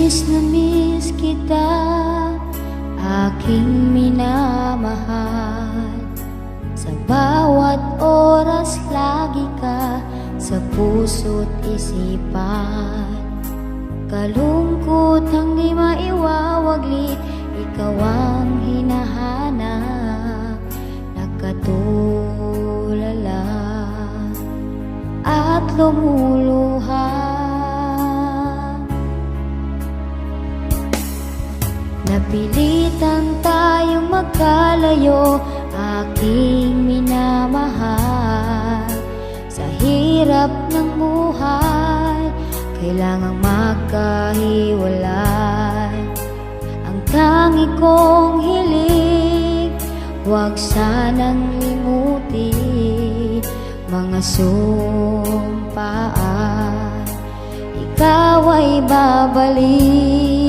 na miss kita, aking minamahal. Sa bawat oras lagi ka sa puso't isipan. Kalungkot ang di maiwawaglit, ikaw ang hinahanap. Nagkatulala at lumuluha. Napilitan tayong magkalayo, aking minamahal. Sa hirap ng buhay, kailangang magkahiwalay. Ang tangi kong hiling, huwag sanang limutin mga sumpaan. Ikaw ay babalik.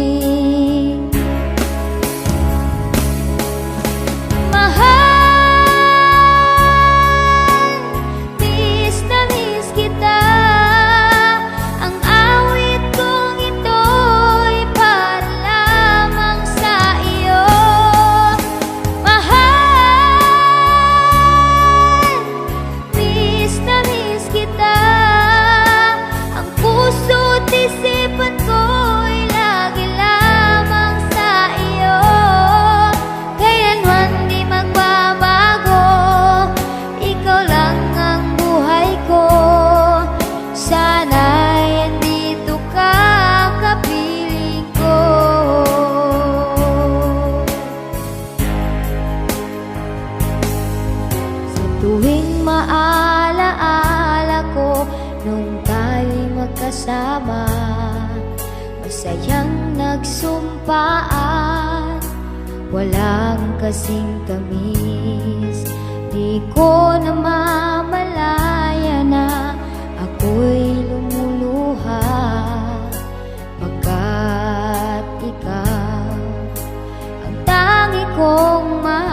Tuwing maalaala ko nung tayo'y magkasama, masayang nagsumpaan, walang kasing tamis. Di ko namamalaya na ako'y lumuluha, pagkat ikaw ang tangi kong mahal.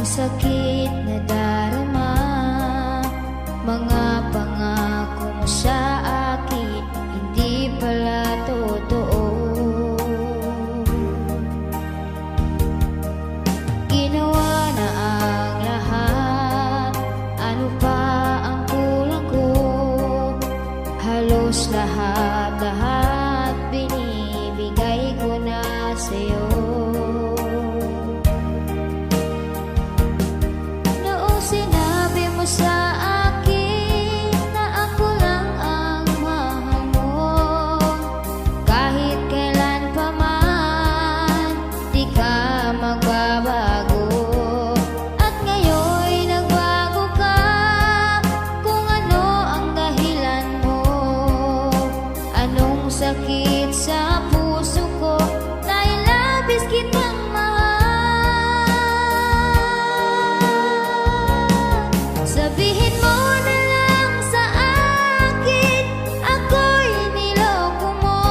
sakit na darama, mga pangako mo sa akin, hindi pala totoo. Ginawa na ang lahat, ano pa ang kulang ko? Halos lahat binibigay ko na sa'yo. Noong sinabi mo sa akin na ako lang ang mahal mo, kahit kailan pa man di ka magbabago. At ngayon'y nagbago ka, kung ano ang dahilan mo. Anong sakit sa puso ko dahil labis kitang mahal? Sabihin mo na lang sa akin, ako'y niloko mo.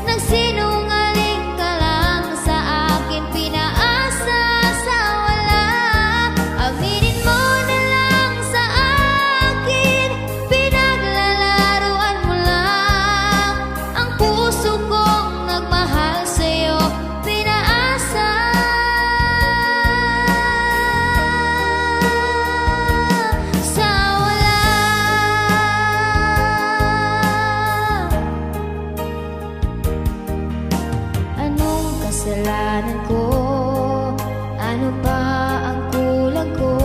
Nagsinungaling ka lang sa akin, pinaasa sa wala. Aminin mo na lang sa akin, pinaglalaruan mo lang ang puso kong nagmahal sa'yo, pinaasa sa wala. Anong kasalanan ko? Ano pa ang kulang ko?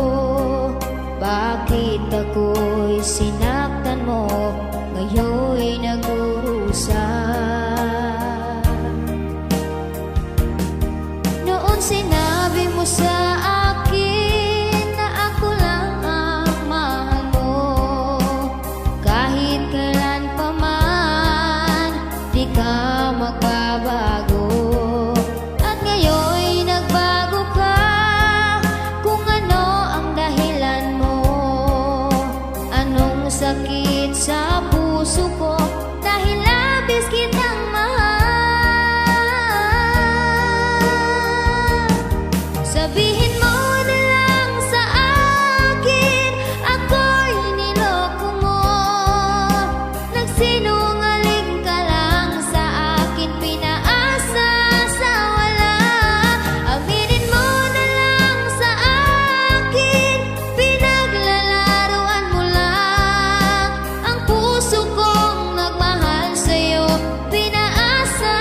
Bakit ako'y sinaktan mo, ngayon'y nagdurusa? Noon sinabi mo sa akin na ako lang ang mahal mo, kahit kailan pa man di ka magbabago. At ngayon'y nagbago ka, kung ano ang dahilan mo. Anong sakit sa puso ko dahil labis kitang mahal? Sabihin mo na lang sa akin, ako'y niloko mo. Nagsinungaling ka lang sa akin, pinaasa sa wala. Aminin mo na lang sa akin, pinaglalaruan mo lang ang puso kong nagmahal sa'yo, pinaasa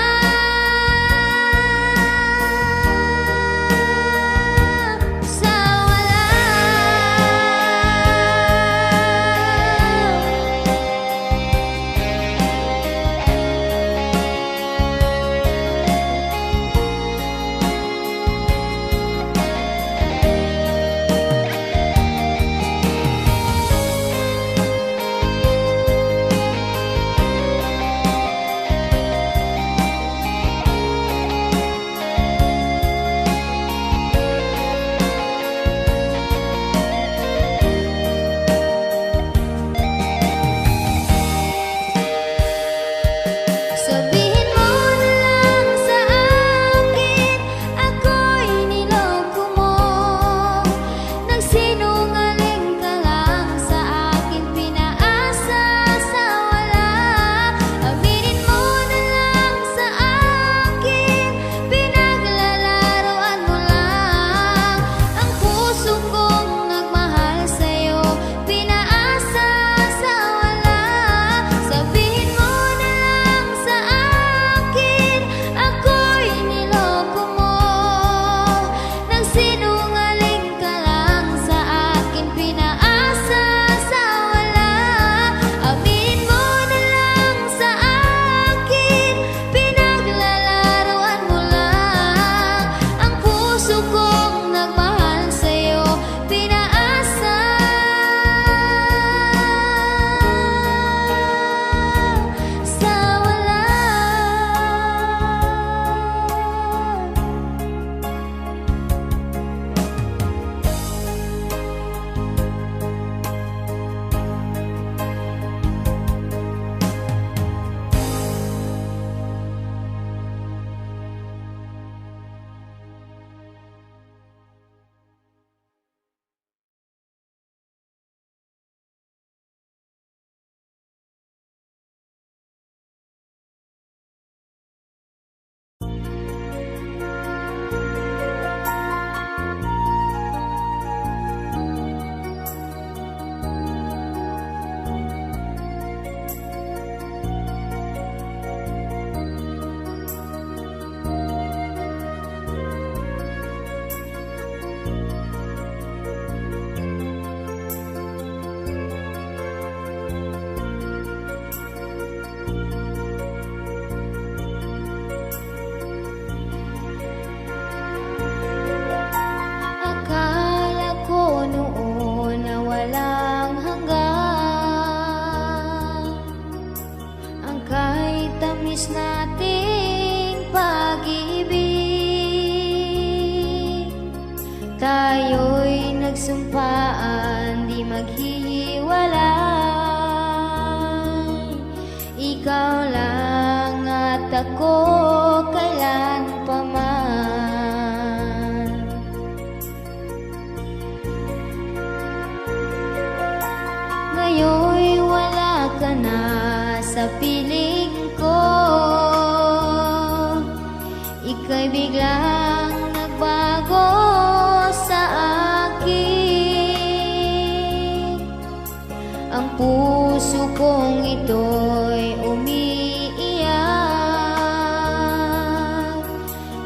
tayo'y nagsumpaan di maghihiwalay. Ikaw lang at ako kailan pa man. Ngayon'y wala ka na sa piling ko. Ika'y biglang nagbago sa akin. Ang puso kong ito'y umiiyak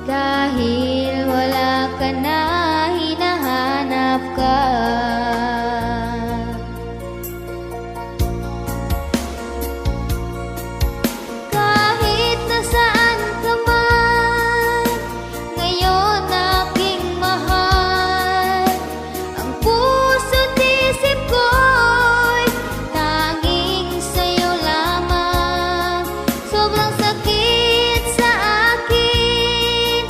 dahil wala ka na, hinahanap ka. Kahit nasaan ka man, ngayon aking mahal, ang puso't isip ko'y tanging sa'yo lamang. Sobrang sakit sa akin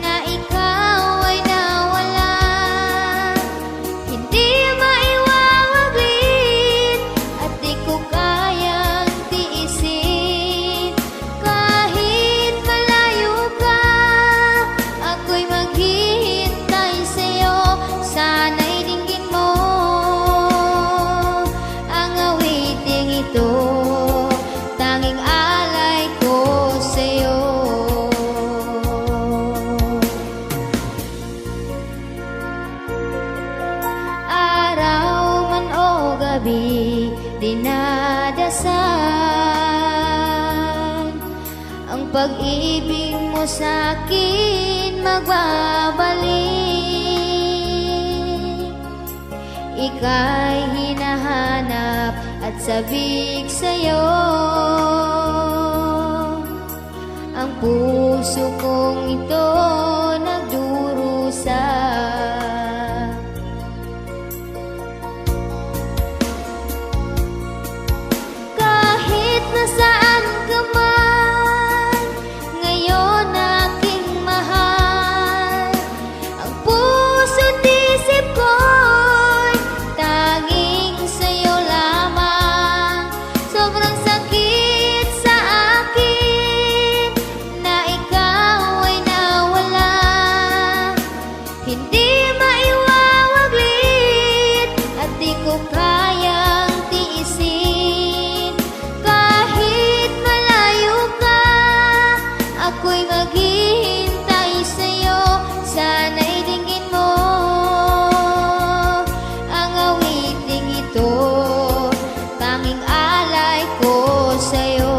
na ikaw ay nawala. Hindi maiwawaglit at di ko kayang tiisin. Kahit malayo ka, ako'y maghihintay sa'yo. Sana'y dinggin mo ang awiting ito, tanging alay ko sa'yo. Araw man o gabi, dinadasal ang pag-ibig mo sa'kin magbabalik. Ika'y hinahanap at sabik sa'yo. Ang puso kong ito nagdurusa. Kahit nasaan ka man, ngayon aking mahal, ang puso't isip ko'y tanging sa'yo lamang. Sobrang sakit sa akin na ikaw ay nawala. Hindi maiwawaglit at di ko kayang tiisin. Kahit malayo ka, ako'y maghihintay sa'yo. Sana'y dinggin mo ang awiting ito, tanging alay ko sa'yo.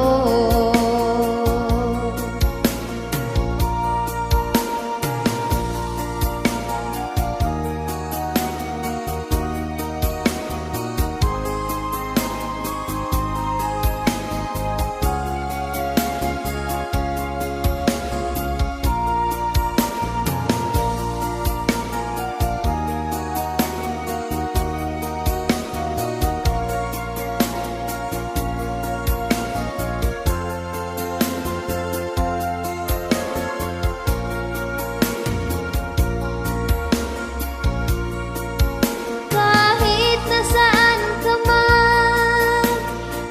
Kahit nasaan ka man,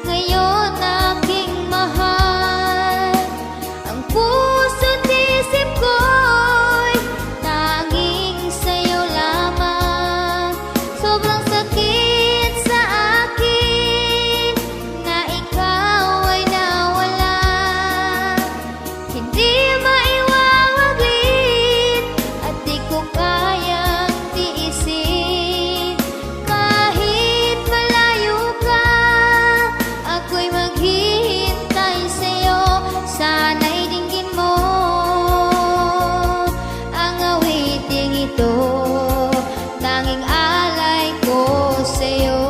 ngayon aking mahal, ang puso't isip ko'y tanging sa'yo lamang. Sobrang sakit sa akin na ikaw ay nawala. Hindi maiwawaglit at di ko kayang tiisin. Kahit malayo ka, ako'y maghihintay sa'yo. Sana'y dinggin mo ang awiting ito, tanging alay ko sa'yo.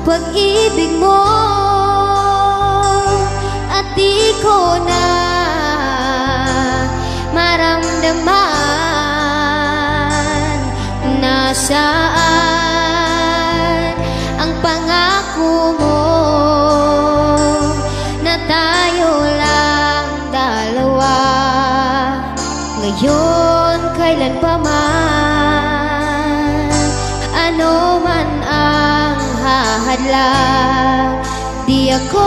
pag-ibig mo at di ko na maramdaman. Nasaan ang pangako mo na tayo lang dalawa? Ngayon, kailan pa man, ano man ang hahadlang, di ako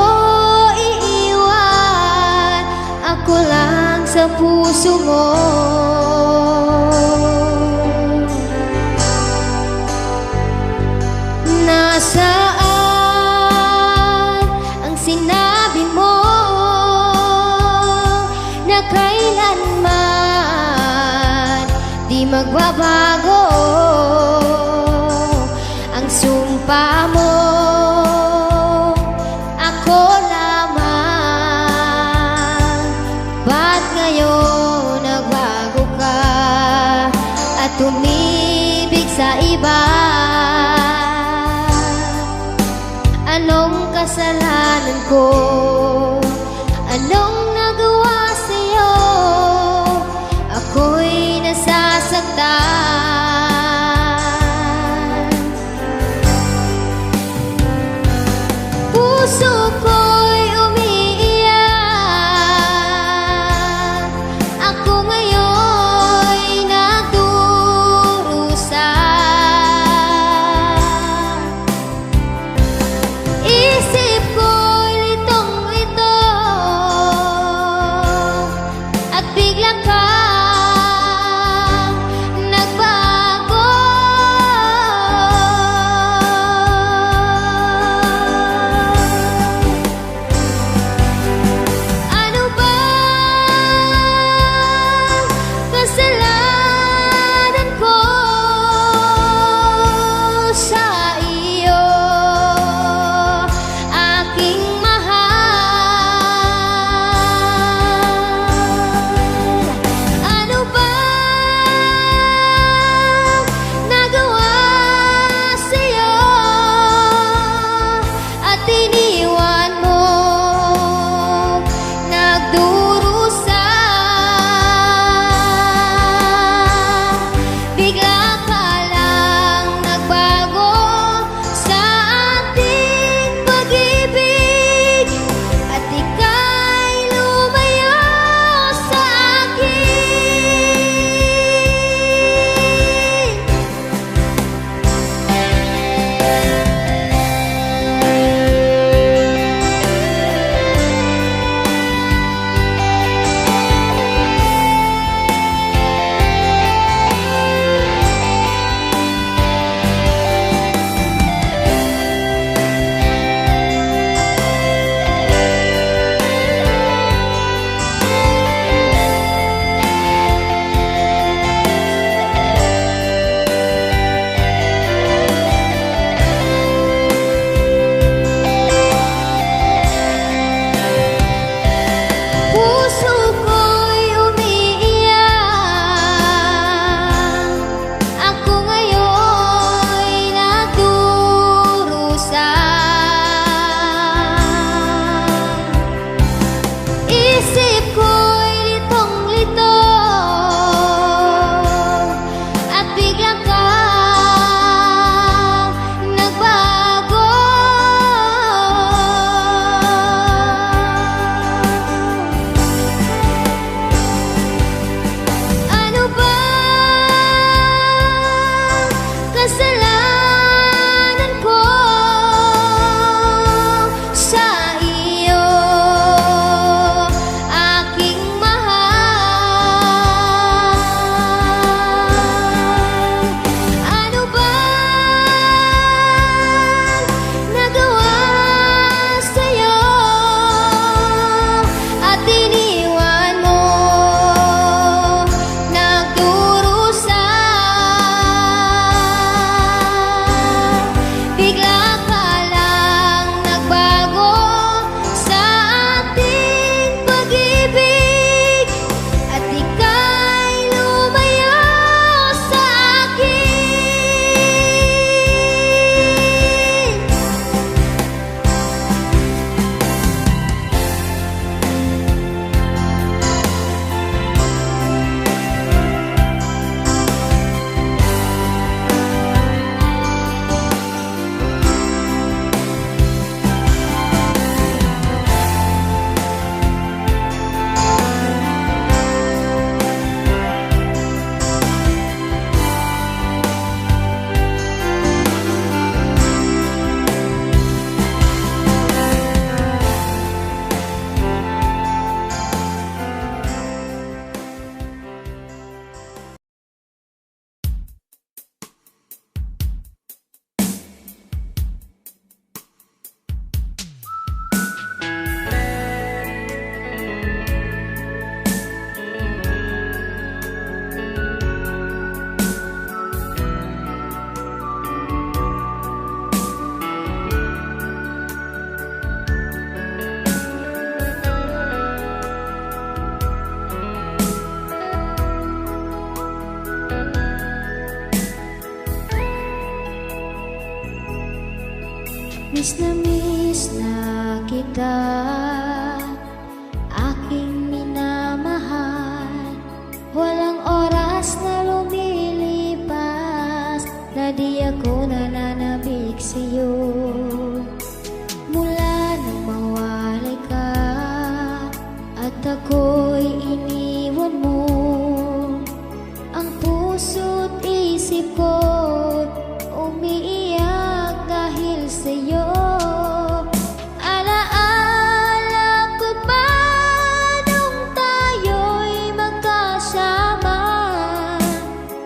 iiwan, ako lang sa puso mo. Nasaan ang sinabi mo na kailanman di magbabago ang sumpa mo? Ako lamang, ba't ngayon nagbago ka at umibig sa iba? Anong kasalanan ko? Anong nagawa sa'yo? Ako'y nasasaktan. Puso ko'y umiiyak, ako ngayon'y nagdurusa. Isip ko'y litong-lito at bigla kang nagbago. miss na kita, aking minamahal. Walang oras na lumilipas na di ako nananabik sa'yo. Mula nang mawalay ka at ako'y iniwan mo, ang puso't isip ko umiiyak dahil sa'yo. Alaala ko pa nung tayo'y magkasama,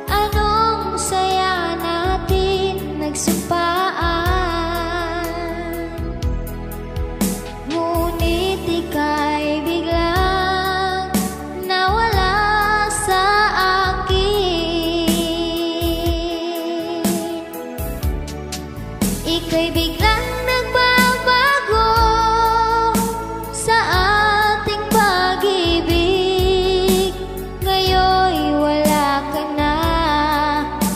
anong saya natin nagsupaan. Ngunit ika'y biglang nawala sa akin. Ika'y biglang nagbabago sa ating pag-ibig. Ngayon'y wala ka na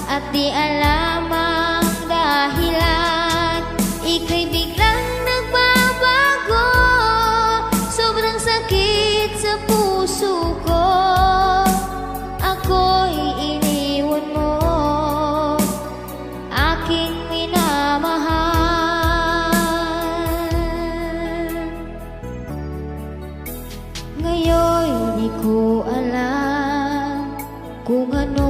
at di alam ang dahilan. Ika'y biglang nagbabago, sobrang sakit sa puso ko. Ako'y iniwan mo, aking minamahal. Ngayon'y di ko alam kung ano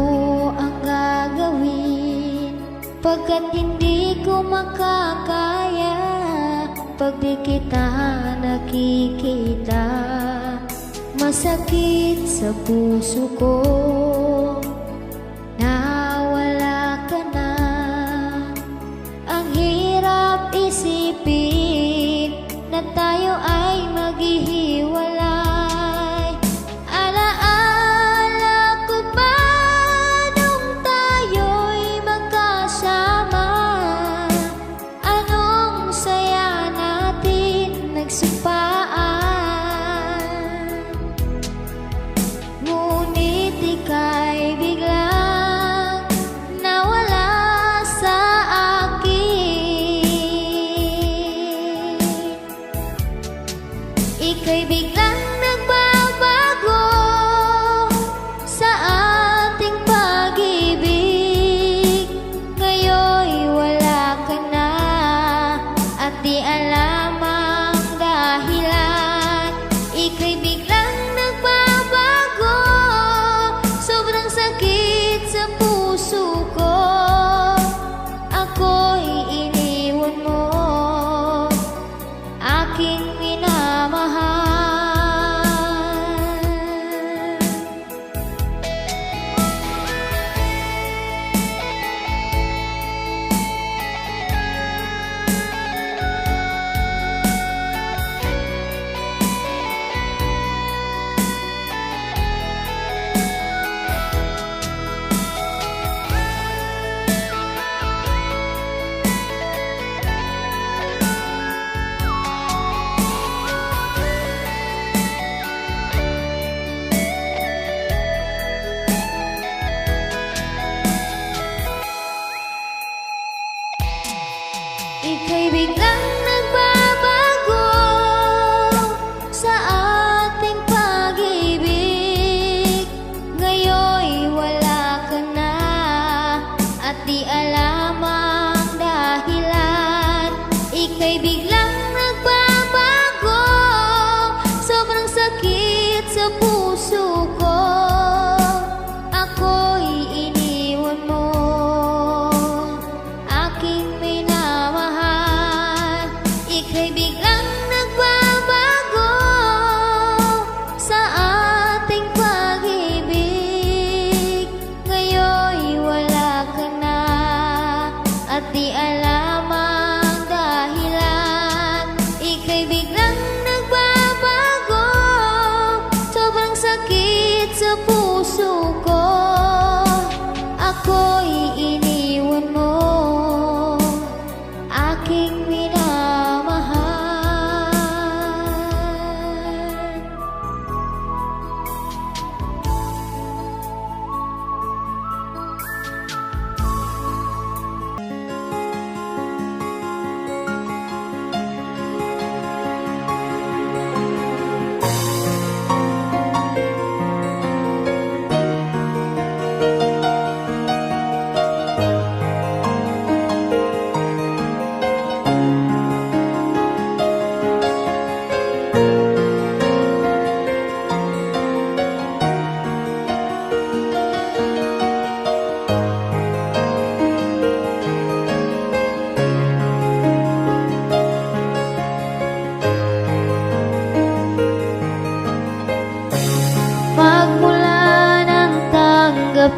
ang gagawin, pagkat hindi ko makakaya pag di kita nakikita. Masakit sa puso ko na wala ka na. Ang hirap isipin na tayo ay maghihiwalay. Alaala ko pa nung tayo'y magkasama, anong saya natin nagsupaan. Ngunit ika'y biglang nawala sa akin. Ika'y biglang nagbabago sa ating pag-ibig. Ngayon'y wala ka na at di alam ang dahilan. Ika'y biglang nagbabago, sobrang sakit sa puso ko. Ako'y iniwan mo, aking minamahal.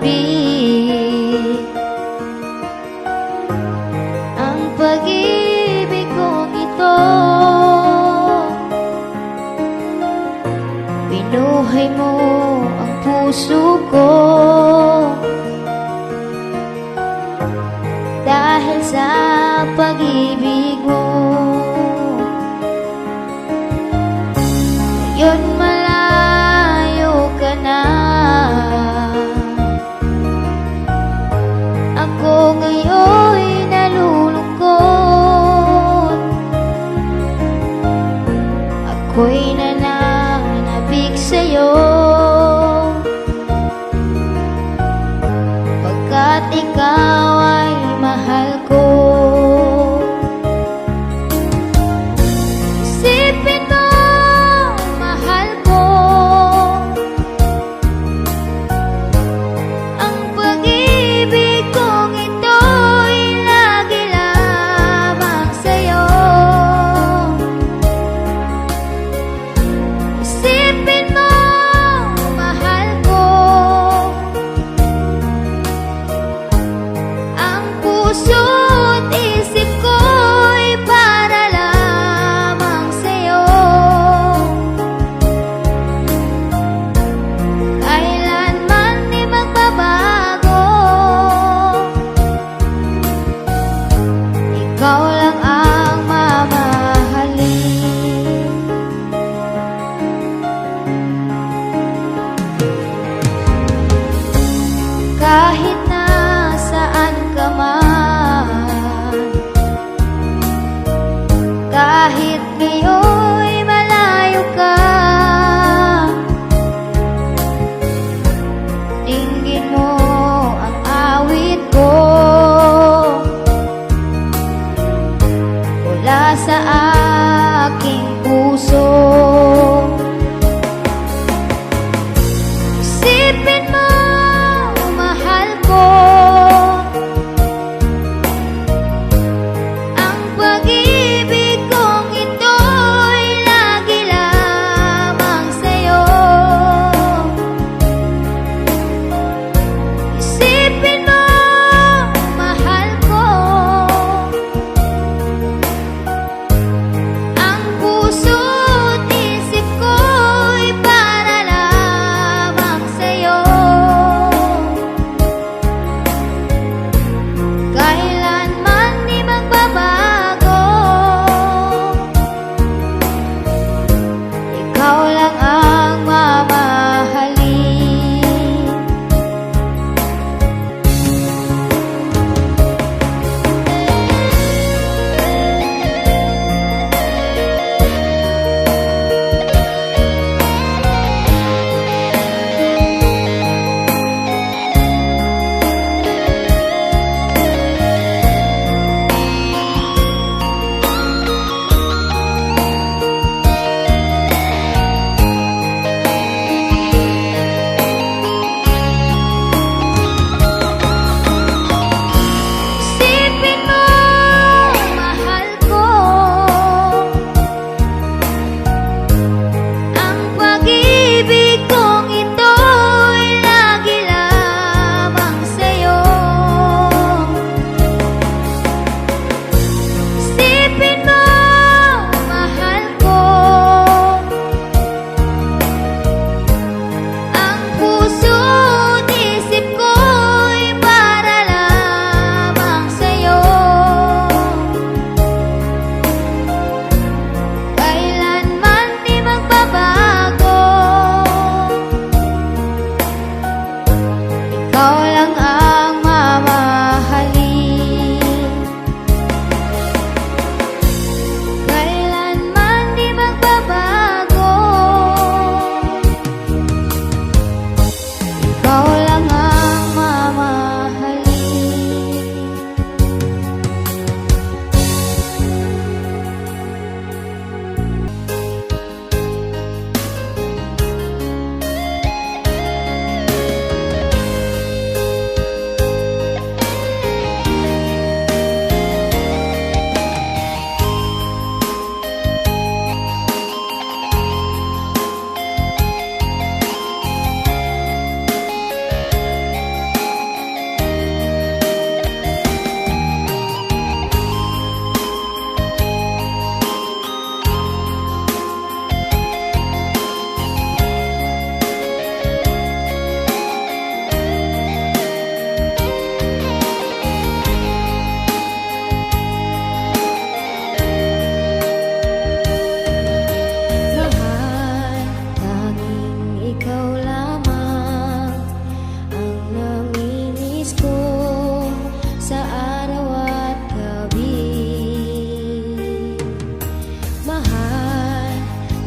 pag-ibig. Ang pag-ibig kong ito, binuhay mo ang puso ko. Dahil sa pag-ibig mo, ngayon malayo ka na. Ako ngayon'y nalulungkot, ako'y nananabik sa'yo, pagkat ikaw ay mahal ko. Isipin mo, mahal ko, ang pag-ibig kong ito'y lagi lamang sa'yo.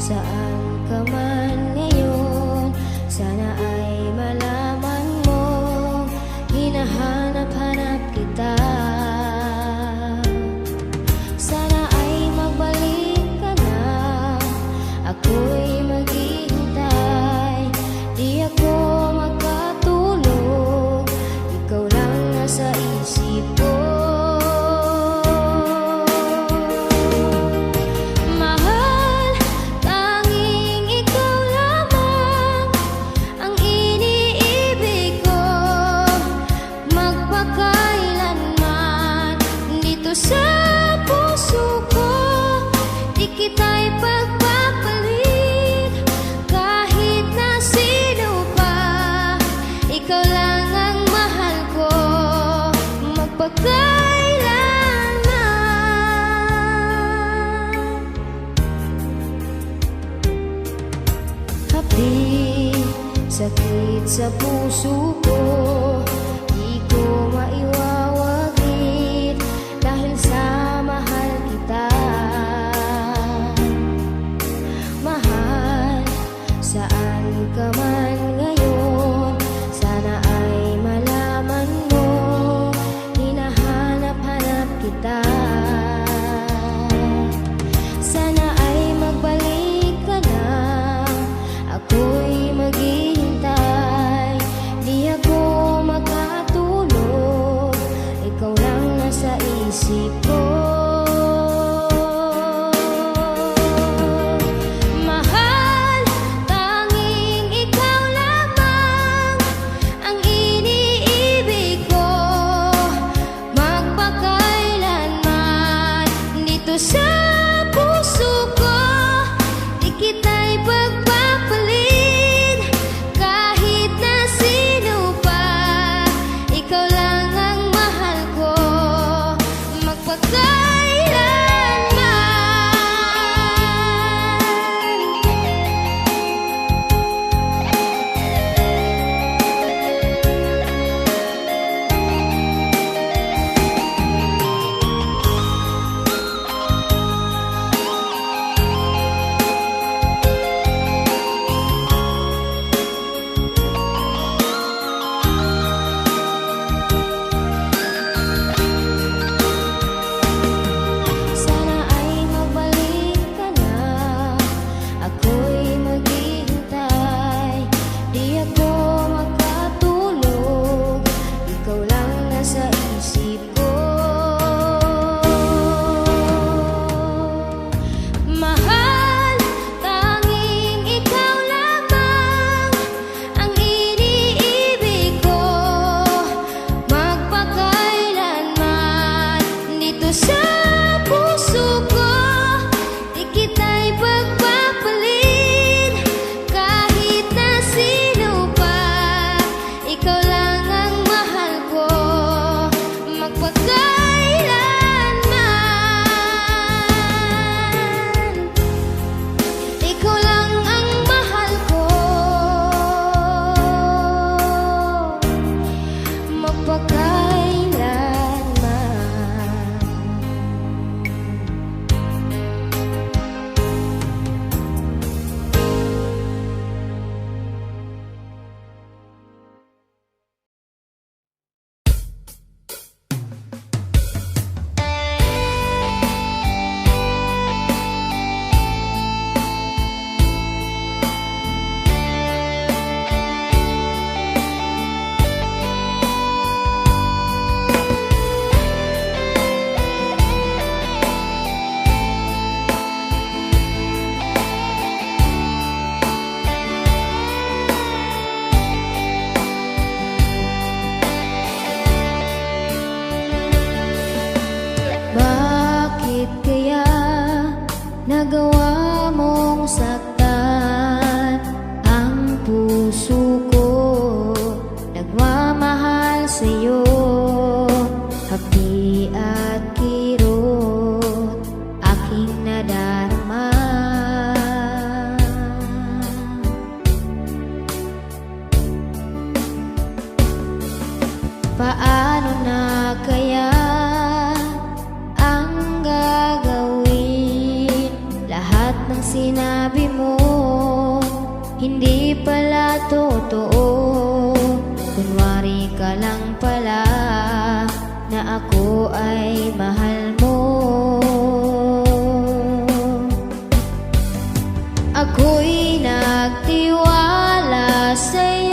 saan ka man ngayon, sana ay malaman mo, hinahanap-hanap kita. Sana ay magbalik ka na, ako'y maghihintay. Di ako makatulog, ikaw lang nasa isip ko. Mahal, tanging ikaw lamang ang iniibig ko, magpakailanman dito sa puso ko. Di kita'y pagpapalit kahit na sino pa, ikaw lang ang mahal ko, magpakailanman. Hapdi, sakit sa puso ko, di ko maiwawagit dahil sa mahal kita. Mahal, saan ka man ngayon, sana ay malaman mo, hinahanap-hanap kita. Sana ay magbalik ka na, ako'y maghihintay. Di ako makatulog, ikaw lang nasa isip ko. Mahal, tanging ikaw lang sinabi mo hindi pala totoo. Kunwari ka lang pala na ako ay mahal mo. Ako'y nagtiwala sa'yo,